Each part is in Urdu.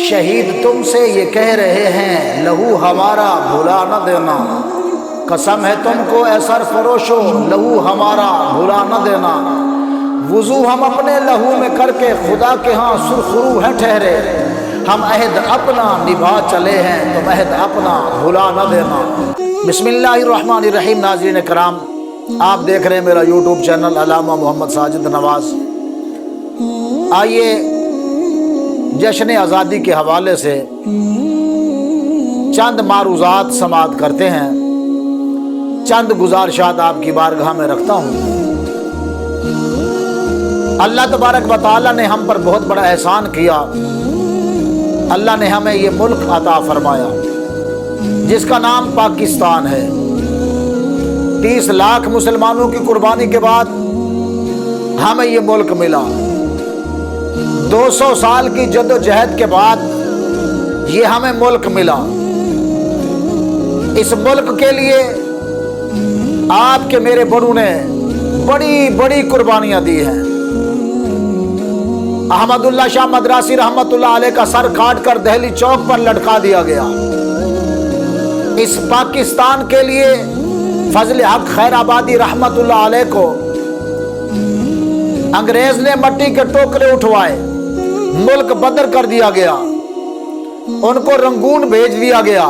شہید تم سے یہ کہہ رہے ہیں لہو ہمارا بھلا نہ دینا، قسم ہے تم کو اے سرفروشو لہو ہمارا بھلا نہ دینا، وضو ہم اپنے لہو میں کر کے خدا کے ہاں سرخرو ہیں ٹھہرے، ہم عہد اپنا نبھا چلے ہیں تم عہد اپنا بھلا نہ دینا۔ بسم اللہ الرحمن الرحیم۔ ناظرین کرام، آپ دیکھ رہے ہیں میرا یوٹیوب چینل علامہ محمد ساجد نواز۔ آئیے جشن آزادی کے حوالے سے چند معروضات سماعت کرتے ہیں، چند گزارشات آپ کی بارگاہ میں رکھتا ہوں۔ اللہ تبارک و تعالیٰ نے ہم پر بہت بڑا احسان کیا، اللہ نے ہمیں یہ ملک عطا فرمایا جس کا نام پاکستان ہے۔ 30 لاکھ مسلمانوں کی قربانی کے بعد ہمیں یہ ملک ملا، 200 سال کی جد و جہد کے بعد یہ ہمیں ملک ملا۔ اس ملک کے لیے آپ کے میرے بڑوں نے بڑی بڑی قربانیاں دی ہیں۔ احمد اللہ شاہ مدراسی رحمت اللہ علیہ کا سر کاٹ کر دہلی چوک پر لٹکا دیا گیا۔ اس پاکستان کے لیے فضل حق خیر آبادی رحمت اللہ علیہ کو انگریز نے مٹی کے ٹوکرے اٹھوائے، ملک بدر کر دیا گیا، ان کو رنگون بھیج دیا گیا،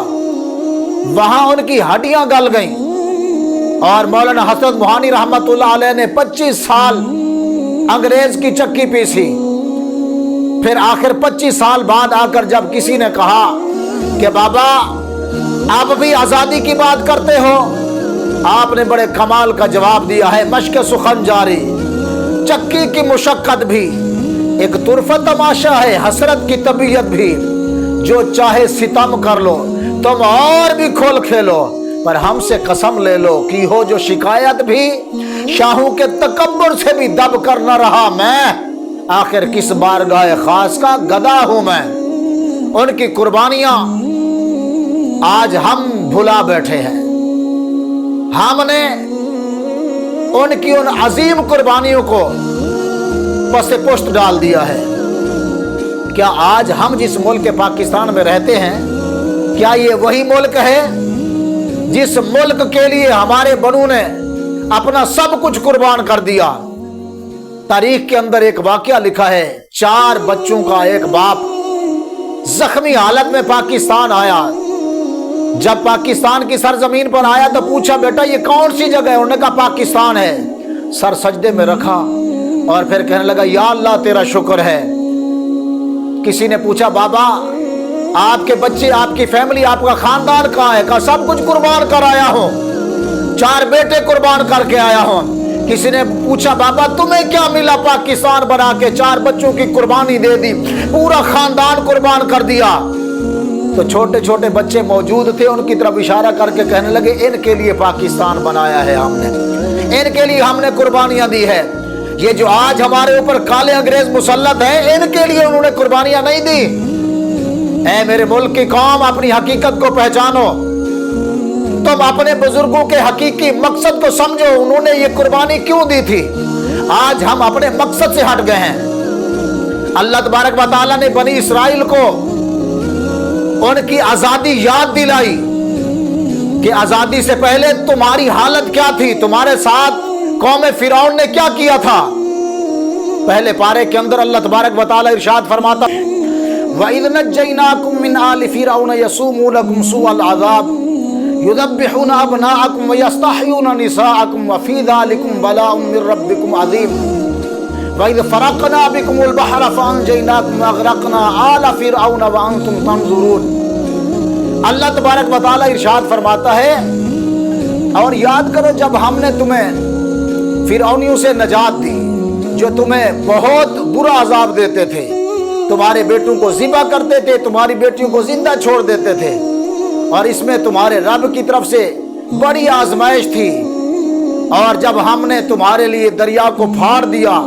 وہاں ان کی ہڈیاں گل گئیں، اور مولانا حسرت موہانی رحمت اللہ علیہ نے 25 سال انگریز کی چکی پیسی۔ پھر آخر 25 سال بعد آ کر جب کسی نے کہا کہ بابا آپ بھی آزادی کی بات کرتے ہو، آپ نے بڑے کمال کا جواب دیا ہے، مشق سخن جاری، چکی کی مشقت بھی ایک طرفہ تماشا ہے، حسرت کی طبیعت بھی، جو چاہے ستم کر لو تم اور بھی کھول کھیلو، پر ہم سے قسم لے لو کی ہو جو شکایت بھی، شاہوں کے تکبر سے بھی دب کر نہ رہا میں، آخر کس بارگاہ خاص کا گدا ہوں میں۔ ان کی قربانیاں آج ہم بھلا بیٹھے ہیں، ہم نے ان کی ان عظیم قربانیوں کو پس پشت ڈال دیا ہے۔ کیا آج ہم جس ملک پاکستان میں رہتے ہیں، کیا یہ وہی ملک ہے جس ملک کے لیے ہمارے بڑوں نے اپنا سب کچھ قربان کر دیا؟ تاریخ کے اندر ایک واقعہ لکھا ہے، 4 بچوں کا ایک باپ زخمی حالت میں پاکستان آیا۔ جب پاکستان کی سرزمین پر آیا تو پوچھا بیٹا یہ کون سی جگہ ہے؟ انہوں نے کہا پاکستان ہے۔ سر سجدے میں رکھا اور پھر کہنے لگا یا اللہ تیرا شکر ہے۔ کسی نے پوچھا بابا آپ کے بچے، آپ کی فیملی، آپ کا خاندان کہاں ہے؟ کہا سب کچھ قربان کر آیا ہوں، 4 بیٹے قربان کر کے آیا ہوں۔ کسی نے پوچھا بابا تمہیں کیا ملا پاکستان بنا کے؟ 4 بچوں کی قربانی دے دی، پورا خاندان قربان کر دیا۔ تو چھوٹے چھوٹے بچے موجود تھے، ان کی طرف اشارہ کر کے کہنے لگے ان کے لیے پاکستان بنایا ہے ہم نے، ان کے لیے ہم نے قربانیاں دی ہے۔ یہ جو آج ہمارے اوپر کالے انگریز مسلط ہیں، ان کے لیے انہوں نے قربانیاں نہیں دی۔ اے میرے ملک کی قوم، اپنی حقیقت کو پہچانو، تم اپنے بزرگوں کے حقیقی مقصد کو سمجھو، انہوں نے یہ قربانی کیوں دی تھی۔ آج ہم اپنے مقصد سے ہٹ گئے ہیں۔ اللہ تبارک و تعالیٰ نے بنی اسرائیل کو ان کی آزادی یاد دلائی کہ آزادی سے پہلے تمہاری حالت کیا تھی، تمہارے ساتھ قوم فرعون نے کیا کیا تھا۔ پہلے پارے کے اندر اللہ تبارک و تعالیٰ ارشاد فرماتا وَإِذْ نَجَّيْنَاكُمْ مِنْ آلِ فِرْعَوْنَ يَسُومُونَكُمْ سُوءَ الْعَذَابِ يُذَبِّحُونَ أَبْنَاءَكُمْ وَيَسْتَحْيُونَ نِسَاءَكُمْ وَفِي ذَلِكُمْ بَلَاءٌ مِّن رَّبِّكُمْ عَظِيمٌ وَإِذْ فَرَقْنَا بِكُمُ الْبَحْرَ فَأَنجَيْنَاكُمْ وَأَغْرَقْنَا آلَ فِرْعَوْنَ وَأَنتُمْ تَنظُرُونَ۔ اللہ تبارک و تعالیٰ ارشاد فرماتا ہے اور یاد کرو جب ہم نے تمہیں فرعونیوں سے نجات دی جو تمہیں بہت برا عذاب دیتے تھے، تمہارے بیٹوں کو ذبح کرتے تھے، تمہاری بیٹیوں کو زندہ چھوڑ دیتے تھے، اور اس میں تمہارے رب کی طرف سے بڑی آزمائش تھی۔ اور جب ہم نے تمہارے لیے دریا کو پھاڑ دیا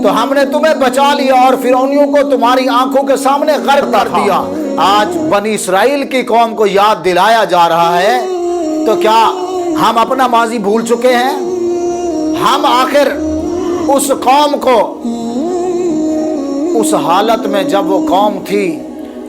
تو ہم نے تمہیں بچا لیا اور فرعونیوں کو تمہاری آنکھوں کے سامنے غرق کر دیا۔ آج بنی اسرائیل کی قوم کو یاد دلایا جا رہا ہے، تو کیا ہم اپنا ماضی بھول چکے ہیں؟ ہم آخر اس قوم کو اس حالت میں جب وہ قوم تھی